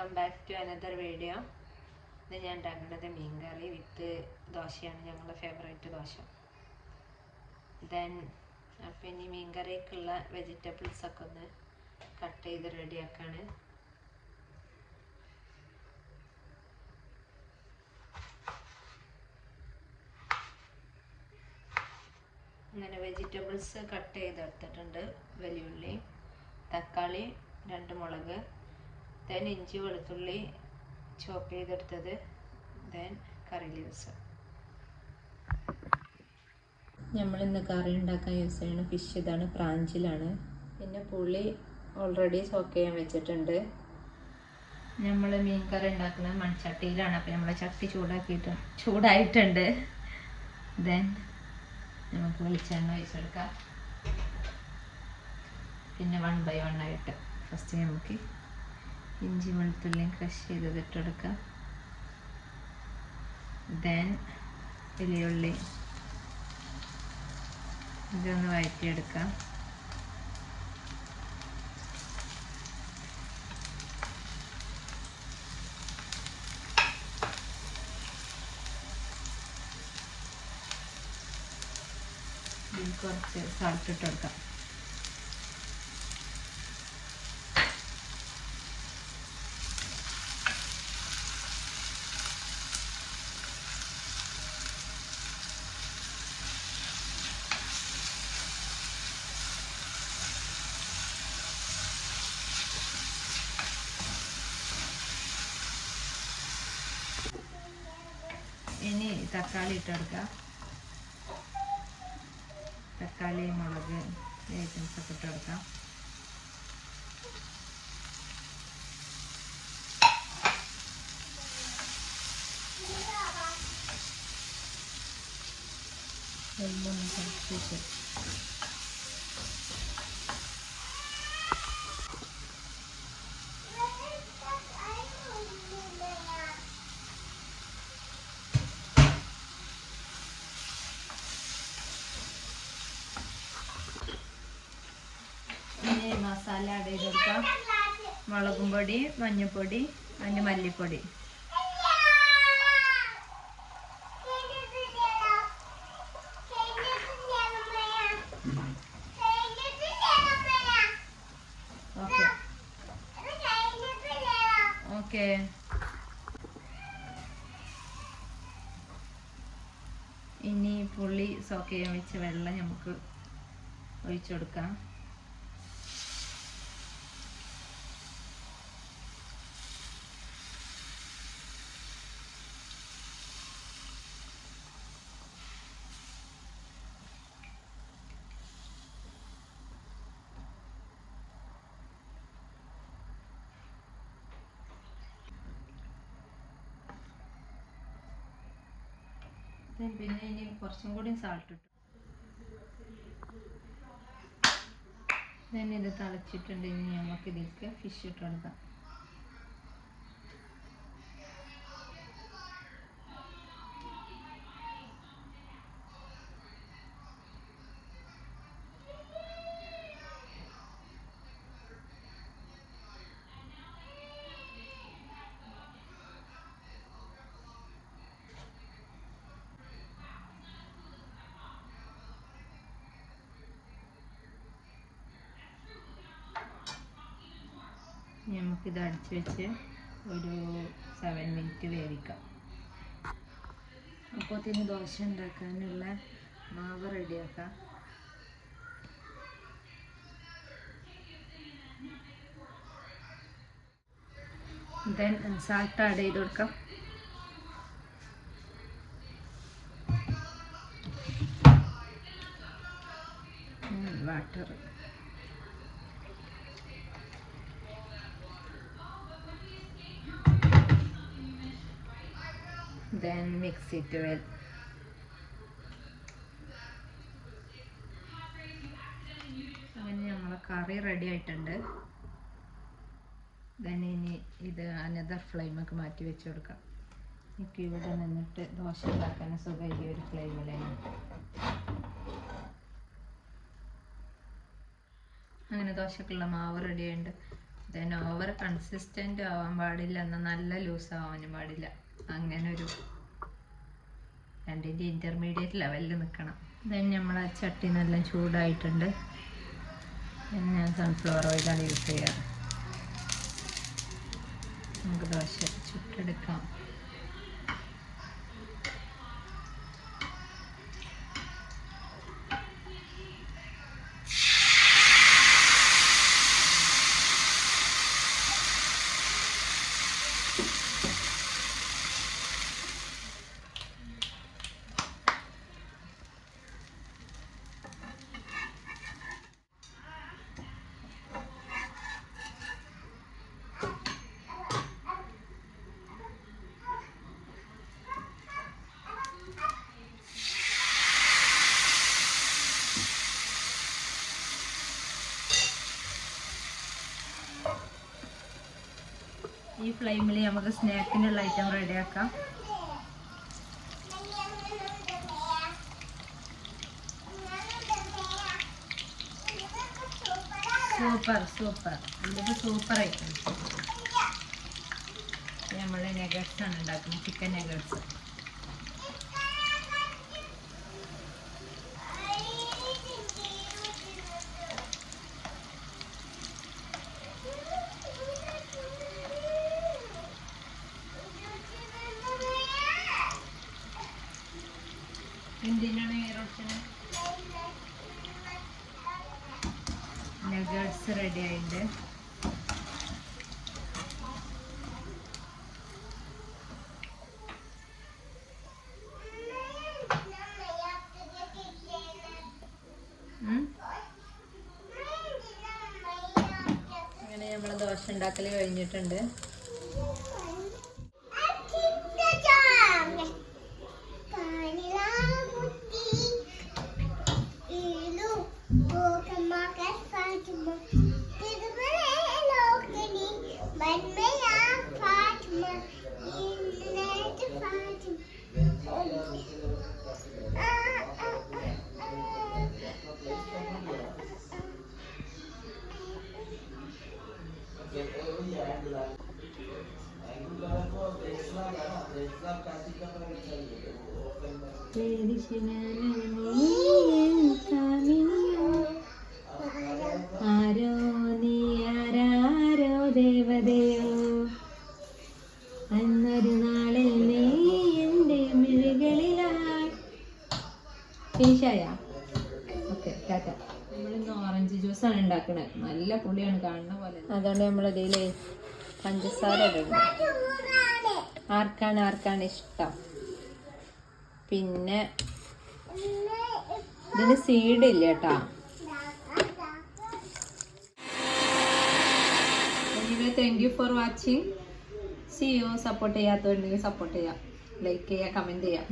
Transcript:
Welcome back to another video. ഇന്ന് ഞാൻ ഉണ്ടാക്കുന്നത് മീൻ കറി വിത്ത് ദോശയാണ്, ഞങ്ങളുടെ ഫേവറേറ്റ് ദോശ. അപ്പം ഇനി മീൻ കറിക്കുള്ള വെജിറ്റബിൾസൊക്കെ ഒന്ന് കട്ട് ചെയ്ത് റെഡിയാക്കാണ്. അങ്ങനെ വെജിറ്റബിൾസ് കട്ട് ചെയ്തെടുത്തിട്ടുണ്ട്. വലിയുള്ളി, തക്കാളി, 2 മുളക്, ഇഞ്ചി വെളുത്തുള്ളി ചോപ്പ് ചെയ്തെടുത്തത്, കറി ലീവ്സ്. നമ്മളിന്ന് കറി ഉണ്ടാക്കാൻ യൂസ് ചെയ്യുന്ന ഫിഷ് ഇതാണ്, പ്രാഞ്ചിലാണ്. പിന്നെ പുളി ഓൾറെഡി സോക്ക് ചെയ്യാൻ വെച്ചിട്ടുണ്ട്. നമ്മൾ മീൻ കറി ഉണ്ടാക്കുന്നത് മൺചട്ടിയിലാണ്. അപ്പം നമ്മൾ ചട്ടി ചൂടായിട്ടുണ്ട്. നമുക്ക് വെളിച്ചെണ്ണ ഒഴിച്ചെടുക്കാം. പിന്നെ 1 by 1 ആയിട്ട് ഫസ്റ്റ് നമുക്ക് ഇഞ്ചി വെളുത്തുള്ളിയും ക്രഷ് ചെയ്തത് ഇട്ടെടുക്കാം. വലിയുള്ളി ഇതൊന്ന് വഴറ്റിയെടുക്കാം. ഇതിൽ കുറച്ച് സാൾട്ട് ഇട്ടെടുക്കാം. ഇനി തക്കാളി ഇട്ടെടുക്കാം. തക്കാളി, മുളക് ഐറ്റംസൊക്കെ ഇട്ടെടുക്കാം. വെള്ളം തിളപ്പിച്ച് മസാല ആഡ് ചെയ്ത് കൊടുക്കാം. മുളകും പൊടി, മഞ്ഞൾപ്പൊടി, മല്ലിപ്പൊടി. ഓക്കെ. ഇനി പുളി സോക്ക് ചെയ്യാൻ വെച്ച വെള്ളം നമുക്ക് ഒഴിച്ചു കൊടുക്കാം. പിന്നെ ഇനി കുറച്ചും കൂടി സാൾട്ട് ഇട്ടു. ഇത് തിളച്ചിട്ടുണ്ട്. ഇനി നമുക്ക് ഇതിലേക്ക് ഫിഷ് ഇട്ട് കൊടുക്കാം. നമുക്കിത് അടിച്ച് വെച്ച് ഒരു 7 മിനിറ്റ് വേവിക്കാം. അപ്പോഴത്തേന് ദോശ ഉണ്ടാക്കാനുള്ള മാവ് റെഡിയാക്കാം. സാൾട്ട് ആഡ് ചെയ്ത് കൊടുക്കാം. വാട്ടർ. Mix it well. അങ്ങനെ നമ്മളെ കറി റെഡി ആയിട്ടുണ്ട്. ഇനി ഇത് അനദർ ഫ്ലെയിമൊക്കെ മാറ്റി വെച്ച് കൊടുക്കാം. എനിക്ക് ഇവിടെ നിന്നിട്ട് ദോശ ഉണ്ടാക്കാൻ സുഖം ഈ ഒരു ഫ്ലെയിമിലാണ്. അങ്ങനെ ദോശക്കുള്ള മാവ് റെഡി ആയിട്ടുണ്ട്. ദെൻ ഓവർ കൺസിസ്റ്റൻ്റ് ആവാൻ പാടില്ല, എന്നാൽ നല്ല ലൂസ് ആവാനും പാടില്ല. അങ്ങനെ ഒരു രണ്ടിൻ്റെ ഇൻ്റർമീഡിയറ്റ് ലെവലിൽ നിൽക്കണം. ദെൻ നമ്മളെ ചട്ടി നല്ല ചൂടായിട്ടുണ്ട്. ഞാൻ സൺഫ്ലവർ ഓയിലാണ് യൂസ് ചെയ്യാറ്. നമുക്ക് ദോശ ചുട്ടെടുക്കാം. ഈ ഫ്ലെയിമിൽ നമുക്ക് സ്നാക്കിനുള്ള ഐറ്റം റെഡിയാക്കാം. സൂപ്പർ ഇതിപ്പോൾ സൂപ്പർ ഐറ്റം. നമ്മൾ നെഗറ്റ്സ് ആണ് ഉണ്ടാക്കുന്നത്, ചിക്കൻ നെഗറ്റ്സ്. എന്തിനാണ് നഗറ്റ്സ് റെഡി ആയിട്ട് അങ്ങനെ നമ്മൾ ദോശ ഉണ്ടാക്കൽ കഴിഞ്ഞിട്ടുണ്ട്. ആരോ നീ ആരാരോ ദേവദേവോ, അന്നൊരു നാളിൽ നീ എൻ്റെ മിഴികളിലായി. ഫിനിഷായ? ഓക്കെ, ടാറ്റ. നമ്മളിന്ന് ഓറഞ്ച് ജ്യൂസാണ് ഉണ്ടാക്കുന്നത്. നല്ല പുളിയാണ് കാണുന്ന പോലെ. അതുകൊണ്ട് നമ്മളിതിൽ പഞ്ചസാര ഇടുന്നു. ആർക്കാണ് ഇഷ്ടം. പിന്നെ ഇതിന് സീഡ് ഇല്ല കേട്ടോ. Anyway thank you for watching. See you. Support ചെയ്യാത്തവരുണ്ടെങ്കിൽ സപ്പോർട്ട് ചെയ്യാം, ലൈക്ക് ചെയ്യുക, കമൻറ്റ് ചെയ്യാം.